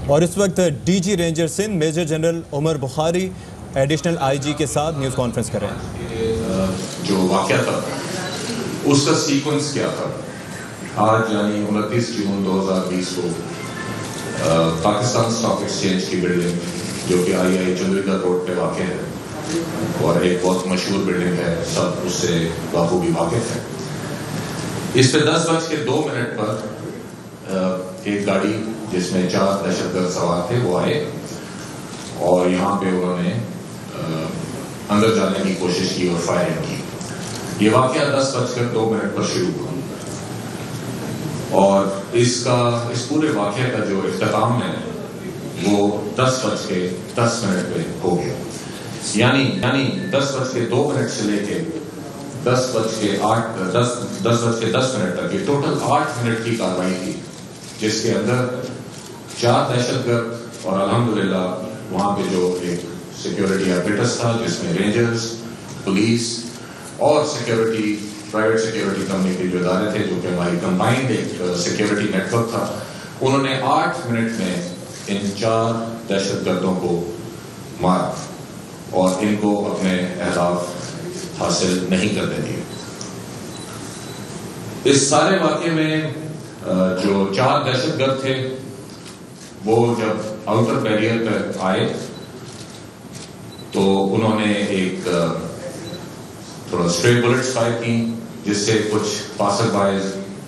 اور اس وقت D G ranger Sindh major general Umar Bukhari additional I G کے ساتھ نیوز کانفرنس کر رہے ہیں. جو واقعہ تھا اس کا سیکوینس کیا تھا. آج یعنی 29 جون 2020 کو پاکستان اسٹاک ایکسچینج کی بلڈنگ جو کہ آئی چندریدہ روڈ پہ واقع ہے اور ایک بہت مشہور بلڈنگ ہے, سب اس سے بخوبی واقف ہے. اس پہ 10:02 پر ایک گاڑی جس میں 4 دہشت گرد سوار تھے وہ آئے اور یہاں پہ انہوں نے اندر جانے کی کوشش کی اور فائرنگ کی. یہ واقعہ 10:02 پر شروع ہوا اور اس پورے واقعے کا جو اختتام ہے وہ 10:10 پہ ہو گیا. یعنی 10:02 سے لے کے 10:10 تک یہ ٹوٹل 8 منٹ کی کارروائی تھی, جس کے اندر 4 دہشت گرد اور الحمدللہ وہاں پہ جو ایک سیکیورٹی ایپریٹس تھا جس میں رینجرز, پولیس اور سیکیورٹی پرائیویٹ سیکیورٹی کمپنی کے جو ادارے تھے جو کہ ہماری کمبائنڈ ایک سیکیورٹی نیٹ ورک تھا, انہوں نے 8 منٹ میں ان 4 دہشت گردوں کو مارا اور ان کو اپنے اہداف حاصل نہیں کرنے دیے. اس سارے واقعے میں جو 4 دہشت گرد تھے وہ جب آؤٹر بیریئر پر آئے تو انہوں نے ایک تھوڑا اسٹرے بلٹس فائر کی جس سے کچھ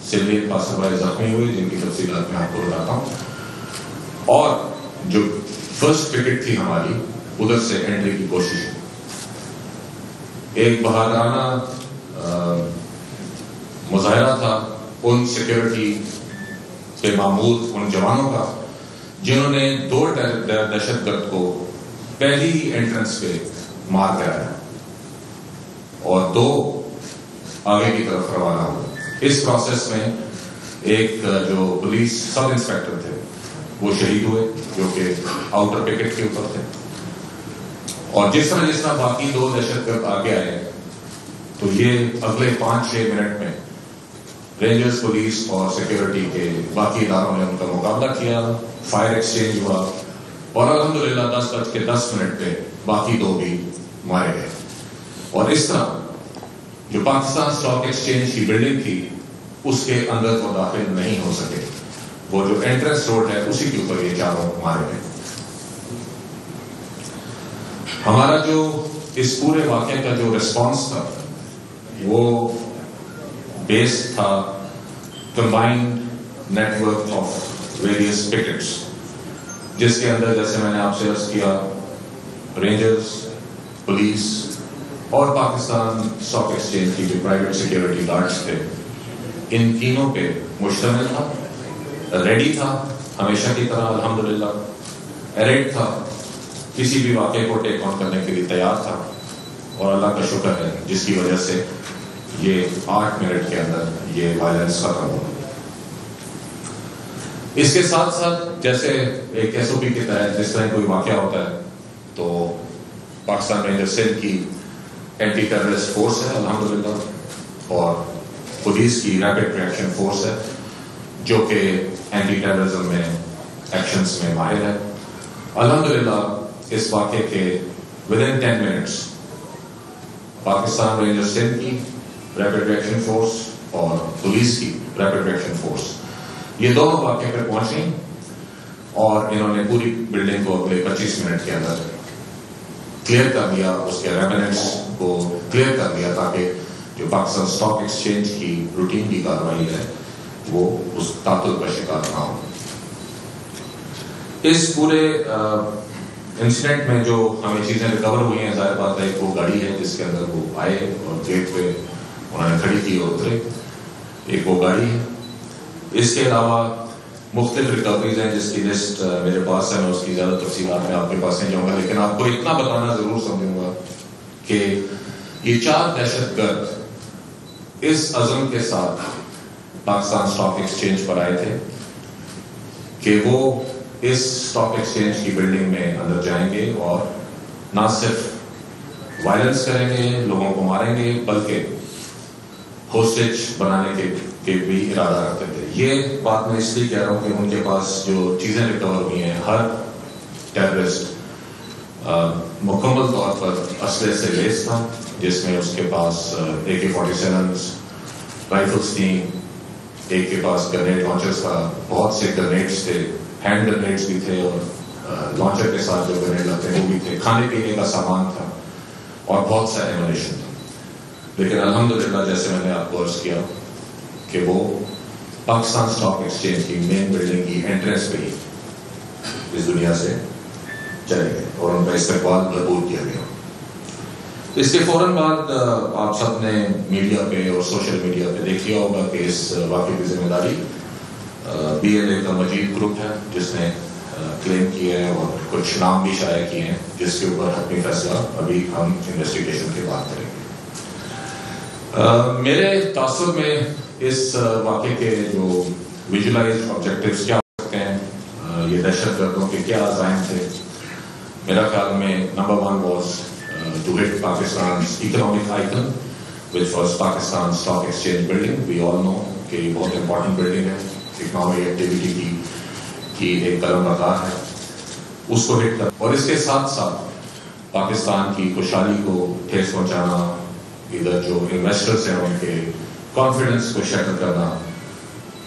سویلین پاسر بائے زخمی ہوئے, جن کی تفصیلات میں آپ کو بتاتا ہوں. اور جو فرسٹ وکٹ تھی ہماری ادھر سے انٹری کی کوشش, ایک بہادرانہ مظاہرہ تھا ان سیکیورٹی کے مامور ان جوانوں کا جنہوں نے 2 دہشت گرد کو پہلی انٹرنس پہ مار کرایا اور 2 آگے کی طرف روانہ ہوئے. اس پروسیس میں ایک جو پولیس سب انسپیکٹر تھے وہ شہید ہوئے جو کہ آؤٹر پکٹ کے اوپر تھے. اور جس طرح باقی 2 دہشت گرد آگے آئے تو یہ اگلے 5-6 منٹ میں رینجرز, پولیس اور سیکیورٹی کے باقی اداروں نے ان کا مقابلہ کیا, فائر ایکسچینج ہوا اور الحمدللہ 10:10 پہ باقی 2 بھی مارے گئے. اور اس طرح جو پاکستان اسٹاک ایکسچینج کی بلڈنگ تھی اس کے اندر وہ داخل نہیں ہو سکے. وہ جو انٹرنس روڈ ہے اسی کے اوپر یہ 4 مارے گئے. ہمارا جو اس پورے واقعے کا جو ریسپانس تھا وہ بیس تھا combined network of various pickets, جس کے اندر جیسے میں نے آپ سے عرض کیا رینجرز, پولیس اور پاکستان اسٹاک ایکسچینج کی جو پرائیویٹ سیکیورٹی گارڈز تھے, ان تینوں پہ مشتمل تھا, ریڈی تھا ہمیشہ کی طرح, الحمدللہ اریٹ تھا, کسی بھی واقعے کو ٹیک آن کرنے کے لیے تیار تھا. اور اللہ کا شکر ہے جس کی وجہ سے یہ 8 منٹ کے اندر یہ وائلنس ختم ہوا. اس کے ساتھ ساتھ جیسے ایک ایس او پی کے تحت جس طرح کوئی واقعہ ہوتا ہے تو پاکستان رینجر سندھ کی اینٹی ٹیررسٹ فورس ہے الحمدللہ, اور پولیس کی ریپڈ ریئیکشن فورس ہے جو کہ اینٹی ٹیررزم میں ایکشنز میں ماہر ہے. الحمدللہ اس واقعے کے ودن 10 منٹس پاکستان رینجر سندھ کی ریپڈ ریئیکشن فورس اور پولیس کی ریپڈ ریئیکشن فورس یہ دونوں واقعے پر پہنچی اور انہوں نے پوری بلڈنگ کو اگلے 25 منٹ کے اندر کلیئر کر دیا, اس کے ریمننٹس کو کلیئر کر دیا تاکہ جو پاکستان اسٹاک ایکسچینج کی روٹین کی کارروائی ہے وہ اس تعطل کا شکار نہ ہو. اس پورے انسیڈنٹ میں جو ہمیں چیزیں ریکور ہوئی ہیں, ظاہر بات ہے ایک وہ گاڑی ہے جس کے اندر وہ آئے اور گیٹ پہ انہوں نے کھڑی کی اور اترے, ایک وہ گاڑی ہے. اس کے علاوہ مختلف ریکوریز ہیں جس کی لسٹ میرے پاس ہے, میں اس کی زیادہ تفصیلات میں آپ کے پاس نہیں جاؤں گا, لیکن آپ کو اتنا بتانا ضرور سمجھوں گا کہ یہ 4 دہشت گرد اس عزم کے ساتھ پاکستان اسٹاک ایکسچینج پر آئے تھے کہ وہ اس اسٹاک ایکسچینج کی بلڈنگ میں اندر جائیں گے اور نہ صرف وائلنس کریں گے, لوگوں کو ماریں گے, بلکہ ہوسٹیج بنانے کے بھی ارادہ رکھتے تھے. یہ بات میں اس لیے کہہ رہا ہوں کہ ان کے پاس جو چیزیں ریکور ہوئی ہیں، ہر ٹیررسٹ مکمل طور پر اسلحے سے لیس تھا، جس میں اس کے پاس AK-47 رائفلس تھیں، ایک کے پاس گرنیڈ لانچرز تھا، بہت سے گرنیڈس تھے، ہینڈ گرنیڈس بھی تھے، اور لانچر کے ساتھ جو گرنیڈ لگتے ہیں وہ بھی تھے، کھانے پینے کا سامان تھا، اور بہت سا ایمونیشن تھا. لیکن الحمدللہ جیسے میں نے آپ کو عرض کیا کہ وہ پاکستان اسٹاک ایکسچینج کی مین بلڈنگ کی انٹرنس پہ ہی اس دنیا سے چلے گئے اور ان کا استقبال بھرپور کیا گیا. اس کے فوراً بعد آپ سب نے میڈیا پہ اور سوشل میڈیا پہ دیکھ لیا ہوگا کہ اس واقعے کی ذمہ داری BLA کا مجید گروپ ہے، جس نے کلیم کیا ہے اور کچھ نام بھی شائع کیے ہیں، جس کے اوپر حتمی فیصلہ ابھی ہم انویسٹیگیشن کے بعد کریں گے. میرے تاثر میں اس واقعے کے جو ویژولائز آبجیکٹیوز کیا ہو سکتے ہیں، یہ دہشت گردوں کے کیا عزائم تھے. میرا خیال میں number 1 was to hit Pakistan's economic icon, which was Pakistan Stock Exchange building. We all know کہ یہ بہت امپورٹنٹ بلڈنگ ہے، اکنامک ایکٹیویٹی کی ایک قلم بردار ہے، اس کو ہٹ کر، اور اس کے ساتھ ساتھ پاکستان کی خوشحالی کو ٹھیس پہنچانا، ادھر جو انویسٹرس ہیں ان کے کانفیڈنس کو شیٹر کرنا،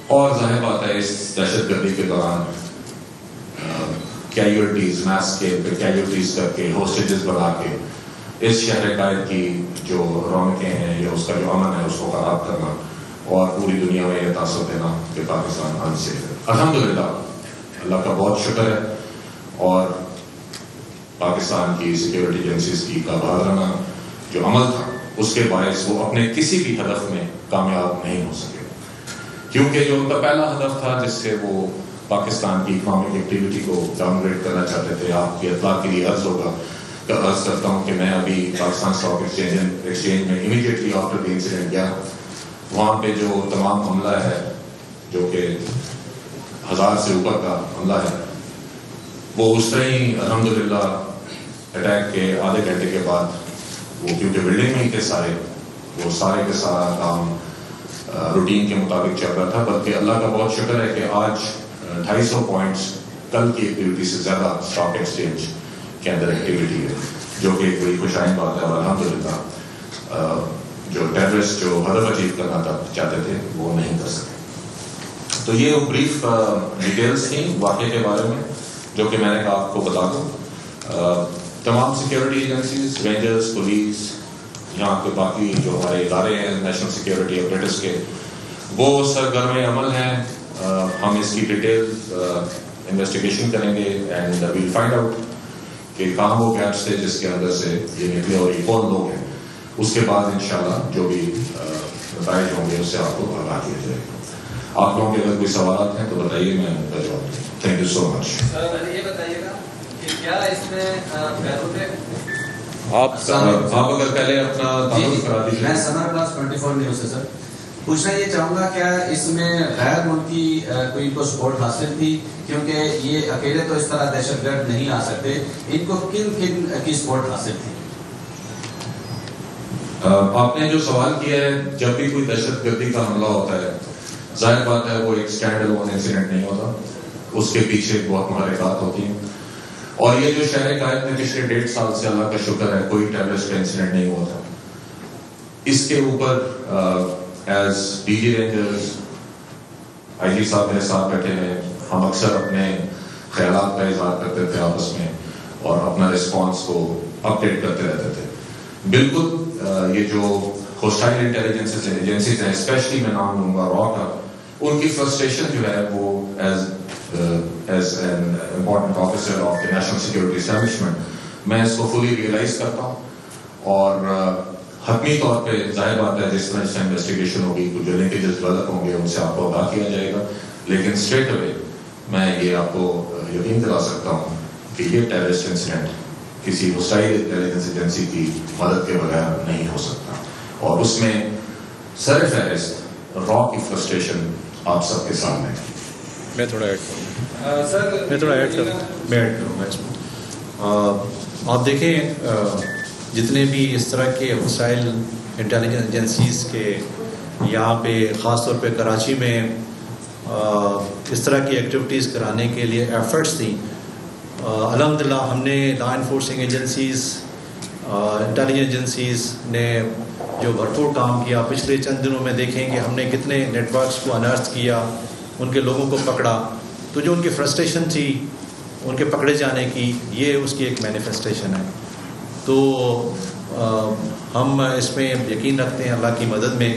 اور ظاہر بات ہے اس دہشت گردی کے دوران کیجویلٹیز، میس اسکیل پہ کیجویلٹیز کر کے، ہوسٹیجز بنا کے اس شہر قائد کی جو رونقیں ہیں یا اس کا جو امن ہے اس کو خراب کرنا، اور پوری دنیا میں یہ تاثر دینا کہ پاکستان انسیف ہے. الحمدللہ اللہ کا بہت شکر ہے، اور پاکستان کی سیکیورٹی ایجنسیز کی کارکردگی جو عمل تھا اس کے باعث وہ اپنے کسی بھی ہدف میں کامیاب نہیں ہو سکے، کیونکہ جو ان کا پہلا ہدف تھا جس سے وہ پاکستان کی اکنامک ایکٹیویٹی کو ڈاؤن گریڈ کرنا چاہتے تھے. آپ کی اطلاع کے لیے عرض کرتا ہوں کہ میں ابھی پاکستان اسٹاک ایکسچینج میں امیڈیٹلی آفٹر دی انسیڈنٹ گیا. وہاں پہ جو تمام عملہ ہے، جو کہ 1000 سے اوپر کا عملہ ہے، وہ اس طرح ہی الحمدللہ اٹیک کے آدھے گھنٹے کے بعد وہ کیونکہ بلڈنگ میں ہی تھے سارے، وہ سارے کے سارا کام روٹین کے مطابق چل رہا تھا. بلکہ اللہ کا بہت شکر ہے کہ آج 250 پوائنٹس کل کی ایکٹیویٹی سے زیادہ اسٹاک ایکسچینج کے اندر ایکٹیویٹی ہے، جو کہ ایک بڑی خوشائن بات ہے. اور الحمدللہ جو ٹیررسٹ جو ہدف اچیو کرنا چاہتے تھے وہ نہیں کر سکے. تو یہ بریف ڈیٹیلز تھیں واقعے کے بارے میں جو کہ میں نے کہا آپ کو بتا دوں. تمام سیکیورٹی ایجنسیز، رینجرز، پولیس، یہاں کے باقی جو ہمارے ادارے ہیں نیشنل سیکیورٹی اپریٹس کے، وہ سرگرم عمل ہیں. ہم اس کی ڈیٹیل انویسٹیگیشن کریں گے اینڈ ویل فائنڈ آؤٹ کہ کہاں وہ گیپس تھے جس کے اندر سے یہ نکلے اور یہ کون لوگ ہیں. اس کے بعد انشاءاللہ جو بھی نتائج ہوں گے اس سے آپ کو آگاہ کیا جائے گا. آپ لوگوں کے اگر کوئی سوالات ہیں تو بتائیے، میں ان کا جواب دوں. تھینک یو سو مچ. سر یہ بتائیے گا کہ کیا اس میں آپ اگر پہلے اپنا تعارف کرا دیجیے. میں سمر پلس 24 نیوز سے سر پوچھنا یہ چاہوں گا، کیا اس میں غیر ملکی کوئی کو سپورٹ حاصل تھی؟ کیونکہ یہ اکیلے تو اس طرح دہشت گرد نہیں آ سکتے، ان کو کن کن کی سپورٹ حاصل تھی؟ آپ نے جو سوال کیا ہے، جب بھی کوئی دہشت گردی کا حملہ ہوتا ہے ظاہر بات ہے وہ ایک اسٹینڈ الون انسیڈنٹ نہیں ہوتا، اس کے پیچھے بہت محرکات ہوتی ہیں. اور یہ جو شہر قائد میں پچھلے 1.5 سال سے اللہ کا شکر ہے کوئی ٹیررسٹ کا انسیڈنٹ نہیں ہوا تھا. اس کے اوپر ایز DG رینجرز IG صاحب میرے ساتھ بیٹھے ہیں، ہم اکثر اپنے خیالات کا اظہار کرتے تھے آپس میں اور اپنا رسپانس کو اپڈیٹ کرتے رہتے تھے. بالکل یہ جو ہوسٹائل انٹیلیجنس ایجنسیز ہیں، اسپیشلی میں نام لوں گا را کا، ان کی فرسٹریشن جو ہے وہ as an important officer of the national security establishment میں اس کو فلی ریئلائز کرتا ہوں. اور حتمی طور پہ ظاہر بات ہے جس طرح سے انویسٹیگیشن ہوگی کچھ جو لنکیجز ڈیولپ ہوں گے ان سے آپ کو آگاہ کیا جائے گا. لیکن اسٹریٹ اوے میں یہ آپ کو یقین دلا سکتا ہوں کہ یہ ٹیررسٹ انسیڈنٹ کسی ہوسٹائل انٹیلیجنس ایجنسی کی مدد کے بغیر نہیں ہو سکتا. اور اس میں سر فہرست را کی فرسٹریشن آپ سب کے سامنے ہے. میں تھوڑا ایڈ کروں گا اس میں. آپ دیکھیں جتنے بھی اس طرح کے وسائل انٹیلیجنس ایجنسیز کے یہاں پہ خاص طور پہ کراچی میں اس طرح کی ایکٹیویٹیز کرانے کے لیے ایفرٹس تھیں. الحمدللہ ہم نے law enforcing agencies intelligence agencies نے جو بھرپور کام کیا. پچھلے چند دنوں میں دیکھیں کہ ہم نے کتنے نیٹ ورکس کو انرتھ کیا, ان کے لوگوں کو پکڑا. تو جو ان کی فرسٹریشن تھی ان کے پکڑے جانے کی, یہ اس کی ایک مینیفیسٹیشن ہے. تو ہم اس میں یقین رکھتے ہیں اللہ کی مدد میں,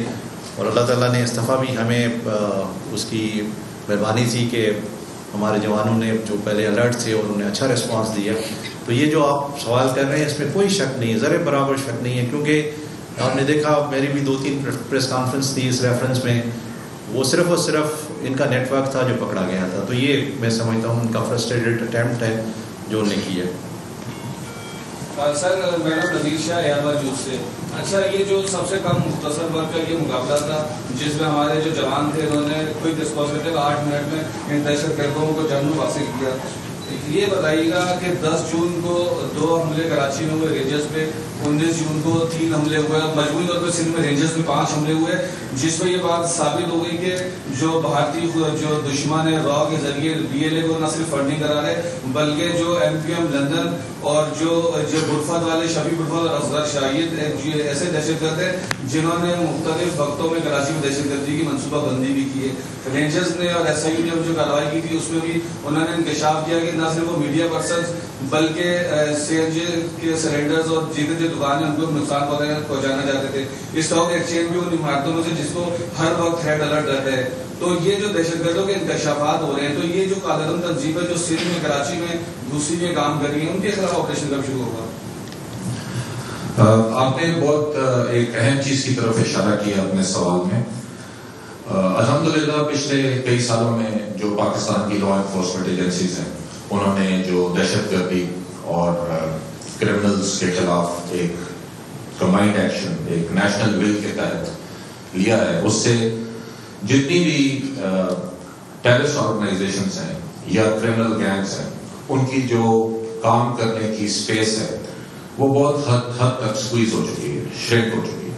اور اللہ تعالیٰ نے اس دفعہ بھی ہمیں اس کی مہربانی تھی کہ ہمارے جوانوں نے جو پہلے الرٹ تھے اور انہوں نے اچھا ریسپانس دیا. تو یہ جو آپ سوال کر رہے ہیں اس میں کوئی شک نہیں, ذرے برابر شک نہیں ہے, کیونکہ آپ نے دیکھا میری بھی 2-3 پریس کانفرنس تھی اس ریفرنس میں, وہ صرف اور صرف ان کا نیٹ ورک تھا جو پکڑا گیا تھا. تو یہ میں سمجھتا ہوں ان کا فرسٹریٹڈ اٹیمپٹ ہے جو انہوں نے کیا. سر میڈم نذیر شاہ ایابا جوس سے. اچھا, یہ جو سب سے کم مختصر وقت کا یہ مقابلہ تھا جس میں ہمارے جو جوان تھے انہوں نے کوئی رسپانس کرتے ہوئے 8 منٹ میں ان دہشت گردوں کو جنم حاصل کیا. یہ بتائیے گا کہ 10 جون کو 2 حملے کراچی میں ہوئے رینجرز پہ, 19 جون کو 3 حملے ہوئے, مجموعی طور پہ سندھ میں رینجرز میں 5 حملے ہوئے, جس میں یہ بات ثابت ہو گئی کہ جو بھارتی جو دشمن ہے را کے ذریعے BLA کو نہ صرف فنڈنگ کرا رہے بلکہ جو MPM لندن اور جو برفت والے شفیع برفت اور اصغر شاہ, یہ ایسے دہشت گرد ہیں جنہوں نے مختلف وقتوں میں کراچی میں دہشت گردی کی منصوبہ بندی بھی کی ہے. رینجرز نے اور SIU نے جو کارروائی کی تھی اس میں بھی انہوں نے انکشاف کیا کہ نہ صرف وہ میڈیا پرسنز بلکہ CNG کے سلینڈرز اور جتنے جو دکانیں ان کو نقصان پہنچانا چاہتے تھے. اسٹاک ایکسچینج بھی ان عمارتوں میں سے جس کو ہر وقت ریڈ الرٹ رہتا ہے. تو یہ جو دہشت گردوں کے انکشافات ہو رہے ہیں, تو یہ جو قادرن تنظیمیں جو سندھ میں کراچی میں دوسری میں کام کر رہی ہیں, ان کے خلاف آپریشن کب شروع ہوگا؟ آپ نے بہت ایک اہم چیز کی طرف اشارہ کیا اپنے سوال میں. الحمدللہ پچھلے کئی سالوں میں جو پاکستان کی لا انفورسمنٹ ایجنسیز ہیں انہوں نے جو دہشت گردی اور کرمنلز کے خلاف ایک کمبائنڈ ایکشن ایک نیشنل ول کے تحت لیا ہے, اس سے جتنی بھی ٹیررسٹ آرگنائزیشنز ہیں یا کرمنل گینگز ہیں ان کی جو کام کرنے کی سپیس ہے وہ بہت حد تک سکویز ہو چکی ہے, شرنک ہو چکی ہے.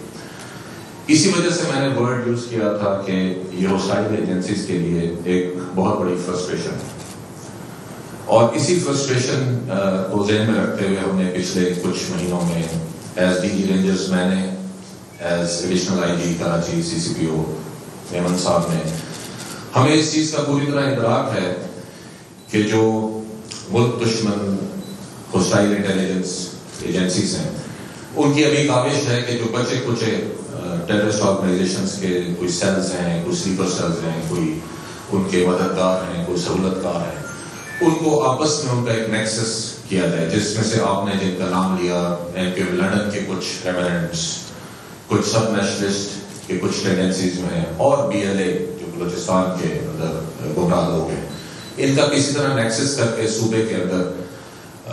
اسی وجہ سے میں نے ورڈ یوز کیا تھا کہ یہ ہوسٹائل ایجنسیز کے لیے ایک بہت بڑی فرسٹریشن ہے, اور اسی فرسٹریشن کو ذہن میں رکھتے ہوئے ہم نے پچھلے کچھ مہینوں میں ایز DG رینجرز میں نے as additional IG Karachi CCPO Memon صاحب نے, ہمیں اس چیز کا پوری طرح ادراک ہے کہ جو ملک دشمن ہوسٹائل انٹیلیجنس ایجنسیز ہیں ان کی ابھی کاوش ہے کہ جو بچے کچے ٹیررسٹ آرگنائزیشنز کے کوئی سیلز ہیں, کوئی سلیپر سیلز ہیں, کوئی ان کے مددگار ہیں, کوئی سہولت کار ہیں, ان کو آپس میں ان کا ایک نیکسس کیا جائے, جس میں سے آپ نے جن کا نام لیا MPM لندن کے کچھ ایمننٹس, کچھ سب نیشنلسٹ کے کچھ ٹینڈنسیز میں, اور BLA جو بلوچستان کے اندر گمراہ لوگ ہیں, ان کا کسی طرح نیکسس کر کے صوبے کے اندر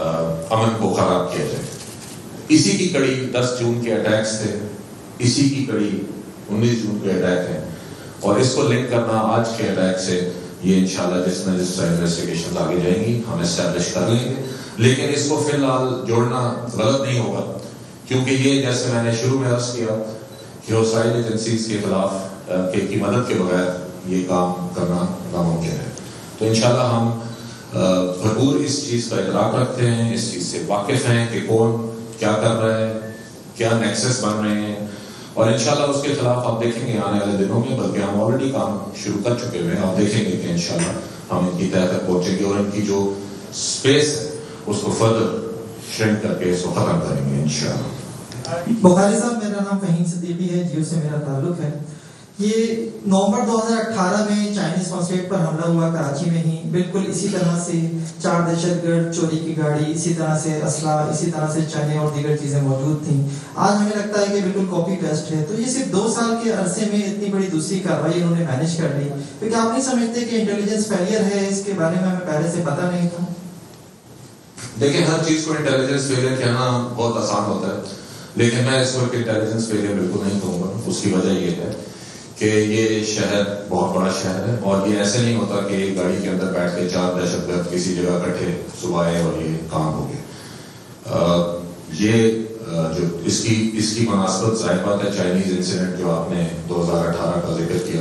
امن کو خراب کیا جائے. اسی کی کڑی 10 جون کے اٹیکس تھے, اسی کی کڑی 19 جون کے اٹیک ہیں, اور اس کو لنک کرنا آج کے اٹیک سے یہ انشاءاللہ جس طرح انویسٹیگیشن آگے جائیں گی ہم اسٹیبلش کر لیں گے. لیکن اس کو فی الحال جوڑنا غلط نہیں ہوگا, کیونکہ یہ جیسے میں نے شروع میں عرض کیا کہ ہوسٹائل ایجنسیز کے خلاف کی مدد کے بغیر یہ کام کرنا ناممکن ہے. تو انشاءاللہ ہم بھرپور اس چیز کا ادراک رکھتے ہیں, اس چیز سے واقف ہیں کہ کون کیا کر رہا ہے, کیا نیکسس بن رہے ہیں, اور انشاءاللہ اس کے خلاف آپ دیکھیں گے آنے والے دنوں میں, بلکہ ہم آلریڈی کام شروع کر چکے ہوئے ہیں. آپ دیکھیں گے کہ انشاءاللہ ہم ان کی تہہ تک پہنچیں گے اور ان کی جو سپیس ہے اس کو فردر شرنک کر کے اس کو ختم کریں گے انشاءاللہ. بخاری صاحب, میرا نام فہیم صدیقی ہے, جیو سے میرا تعلق ہے. یہ نومبر 2018 میں چائنیز کانسولیٹ پر حملہ ہوا کراچی میں ہی, بالکل اسی طرح سے 4 دہشت گرد, چوری کی گاڑی, اسی طرح سے اسلحہ, اسی طرح سے چنے اور دیگر چیزیں موجود تھیں. آج ہمیں لگتا ہے کہ بالکل کاپی پیسٹ ہے. تو یہ صرف 2 سال کے عرصے میں اتنی بڑی دوسری کارروائی انہوں نے مینیج کر لی, کیونکہ آپ نہیں سمجھتے کہ انٹیلیجنس فیلئر ہے؟ اس کے بارے میں ہمیں پہلے سے پتہ نہیں تھا. دیکھیں, ہر چیز کو انٹیلیجنس فیلئر کہنا بہت آسان ہوتا ہے, لیکن میں اس وقت انٹیلیجنس فیلئر بالکل نہیں کہوں گا. اس کی وجہ یہ ہے کہ یہ شہر بہت بڑا شہر ہے, اور یہ ایسے نہیں ہوتا کہ ایک گاڑی کے اندر بیٹھ کے 4 دہشت گرد کسی جگہ اکٹھے صبح آئے اور یہ کام ہو گیا. یہ جو اس کی مناسبت ظاہر بات ہے, چائنیز انسیڈنٹ جو آپ نے 2018 کا ذکر کیا,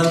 1,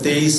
23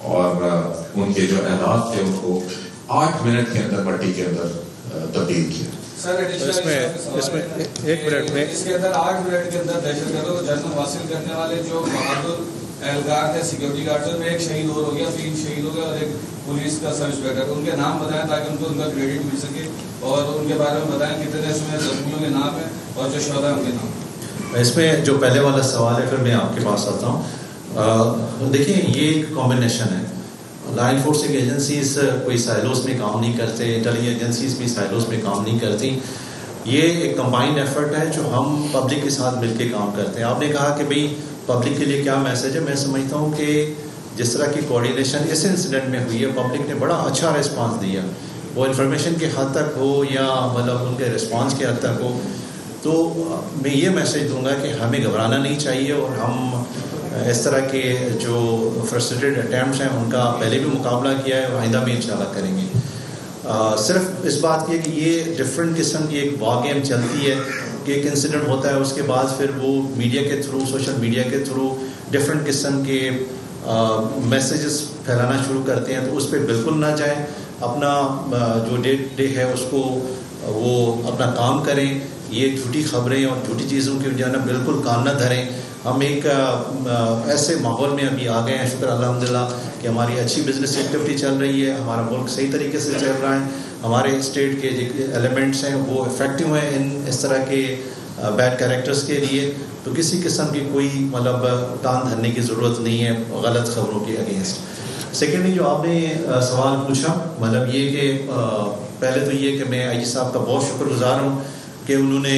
اور ان کے جو اہداف تھے ان کو 8 منٹ کے اندر پٹی کے اندر تبدیل کیا. سر اس میں ایک منٹ میں اس کے اندر 8 منٹ کے اندر دہشت گردوں کو جنم حاصل کرنے والے جو بہادر اہلکار تھے سیکورٹی گارڈ میں ایک شہید اور ہو گیا, 3 شہید ہو گئے اور ایک پولیس کا سب انسپیکٹر. ان کے نام بتائیں تاکہ ان کو ان کا کریڈٹ مل سکے اور ان کے بارے میں بتائیں کتنے اس میں زخمیوں کے نام ہیں اور جو شہدا ان کے نام. اس میں جو پہلے والا سوال ہے پھر میں آپ کے پاس آتا ہوں. دیکھیں یہ ایک کمبینیشن ہے. لا انفورسنگ ایجنسیز کوئی سائلوز میں کام نہیں کرتے, انٹیلیجنس ایجنسیز بھی سائلوز میں کام نہیں کرتی. یہ ایک کمبائنڈ ایفرٹ ہے جو ہم پبلک کے ساتھ مل کے کام کرتے ہیں. آپ نے کہا کہ بھئی پبلک کے لیے کیا میسج ہے. میں سمجھتا ہوں کہ جس طرح کی کوآرڈینیشن اس انسیڈنٹ میں ہوئی ہے, پبلک نے بڑا اچھا ریسپانس دیا. وہ انفارمیشن کے حد تک ہو یا مطلب ان کے رسپانس کے حد تک ہو, تو میں یہ میسج دوں گا کہ ہمیں گھبرانا نہیں چاہیے اور ہم اس طرح کے جو فرسٹریٹڈ اٹیمپٹس ہیں ان کا پہلے بھی مقابلہ کیا ہے اور آئندہ بھی انشاءاللہ کریں گے. صرف اس بات کی ہے کہ یہ ڈفرینٹ قسم کی ایک وار گیم چلتی ہے کہ ایک انسیڈنٹ ہوتا ہے, اس کے بعد پھر وہ میڈیا کے تھرو, سوشل میڈیا کے تھرو ڈفرینٹ قسم کے میسیجز پھیلانا شروع کرتے ہیں. تو اس پہ بالکل نہ جائیں. اپنا جو ڈے ہے اس کو وہ اپنا کام کریں. یہ جھوٹی خبریں اور جھوٹی چیزوں کی جانا بالکل کان نہ دھریں. ہم ایک ایسے ماحول میں ابھی آ گئے ہیں, شکر الحمدللہ کہ ہماری اچھی بزنس ایکٹیویٹی چل رہی ہے, ہمارا ملک صحیح طریقے سے چل رہا ہے, ہمارے اسٹیٹ کے جو ایلیمنٹس ہیں وہ افیکٹو ہیں ان اس طرح کے بیڈ کیریکٹرز کے لیے. تو کسی قسم کی کوئی مطلب کان دھرنے کی ضرورت نہیں ہے غلط خبروں کے اگینسٹ. سیکنڈلی جو آپ نے سوال پوچھا, مطلب یہ کہ پہلے تو یہ کہ میں آئی جی صاحب کا بہت شکر گزار ہوں کہ انہوں نے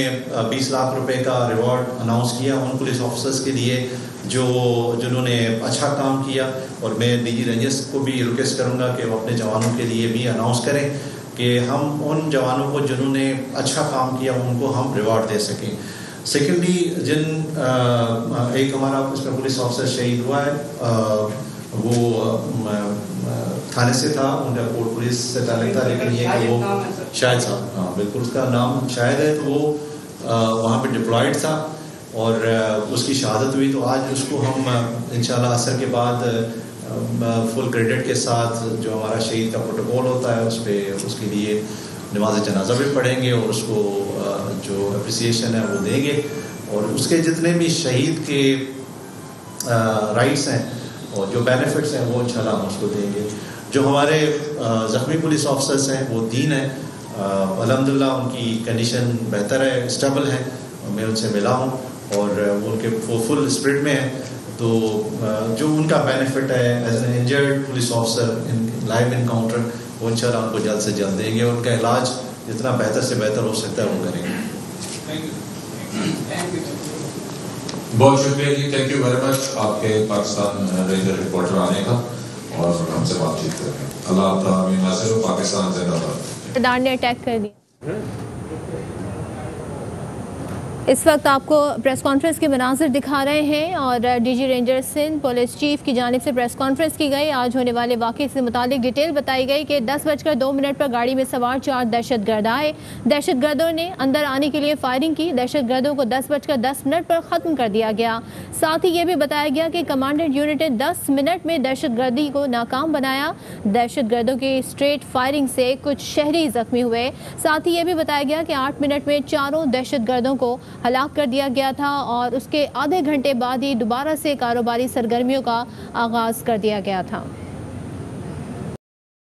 20 لاکھ روپے کا ریوارڈ اناؤنس کیا ان پولیس آفیسرز کے لیے جنہوں نے اچھا کام کیا. اور میں ڈی جی رینجرز کو بھی ریکویسٹ کروں گا کہ وہ اپنے جوانوں کے لیے بھی اناؤنس کریں کہ ہم ان جوانوں کو جنہوں نے اچھا کام کیا ان کو ہم ریوارڈ دے سکیں. سیکنڈلی ایک ہمارا اس میں پولیس آفیسر شہید ہوا ہے, وہ تھانے سے تھا, ان کا پورٹ پولیس سے تعلق تھا, لیکن یہ کہ وہ شاہد صاحب, ہاں بالکل اس کا نام شاہد ہے, تو وہ وہاں پہ ڈپلائڈ تھا اور اس کی شہادت ہوئی. تو آج اس کو ہم انشاءاللہ عصر کے بعد فل کریڈٹ کے ساتھ جو ہمارا شہید کا پروٹوکول ہوتا ہے اس پہ اس کے لیے نماز جنازہ بھی پڑھیں گے اور اس کو جو اپریسیشن ہے وہ دیں گے. اور اس کے جتنے بھی شہید کے رائٹس ہیں اور جو بینیفٹس ہیں وہ انشاءاللہ ہم اس کو دیں گے. جو ہمارے زخمی پولیس آفیسرس ہیں وہ 3 ہیں, الحمدللہ ان کی کنڈیشن بہتر ہے, اسٹیبل ہے. میں ان سے ملا ہوں اور ان کے فل اسپرٹ میں ہیں. تو جو ان کا بینیفٹ ہے as an injured police officer in live encounter, وہ انشاءاللہ ان کو جلد سے جلد دیں گے. ان کا علاج جتنا بہتر سے بہتر ہو سکتا ہے وہ کریں گے. بہت شکریہ جی, تھینک یو ویری مچ آپ کے پاکستان رینجر رپورٹر آنے کا اور ہم سے بات چیت کریں. اللہ آپ کا امین ناصر ہو. پاکستان زندہ باد. ڈان نے اٹیک کر دیا. اس وقت آپ کو پریس کانفرنس کے مناظر دکھا رہے ہیں اور D G ranger Sindh police chief کی جانب سے پریس کانفرنس کی گئی. آج ہونے والے واقعے سے متعلق ڈیٹیل بتائی گئی کہ 10:02 پر گاڑی میں سوار 4 دہشت گرد آئے. دہشت گردوں نے اندر آنے کے لیے فائرنگ کی. دہشت گردوں کو 10:10 پر ختم کر دیا گیا. ساتھ ہی یہ بھی بتایا گیا کہ کمانڈنٹ یونٹ نے 10 منٹ میں دہشت گردی کو ناکام بنایا. دہشت گردوں کی اسٹریٹ فائرنگ سے کچھ شہری زخمی ہوئے. ساتھ ہی یہ بھی بتایا گیا کہ 8 منٹ میں 4 دہشت گردوں کو ہلاک کر دیا گیا تھا اور اس کے آدھے گھنٹے بعد ہی دوبارہ سے کاروباری سرگرمیوں کا آغاز کر دیا گیا تھا.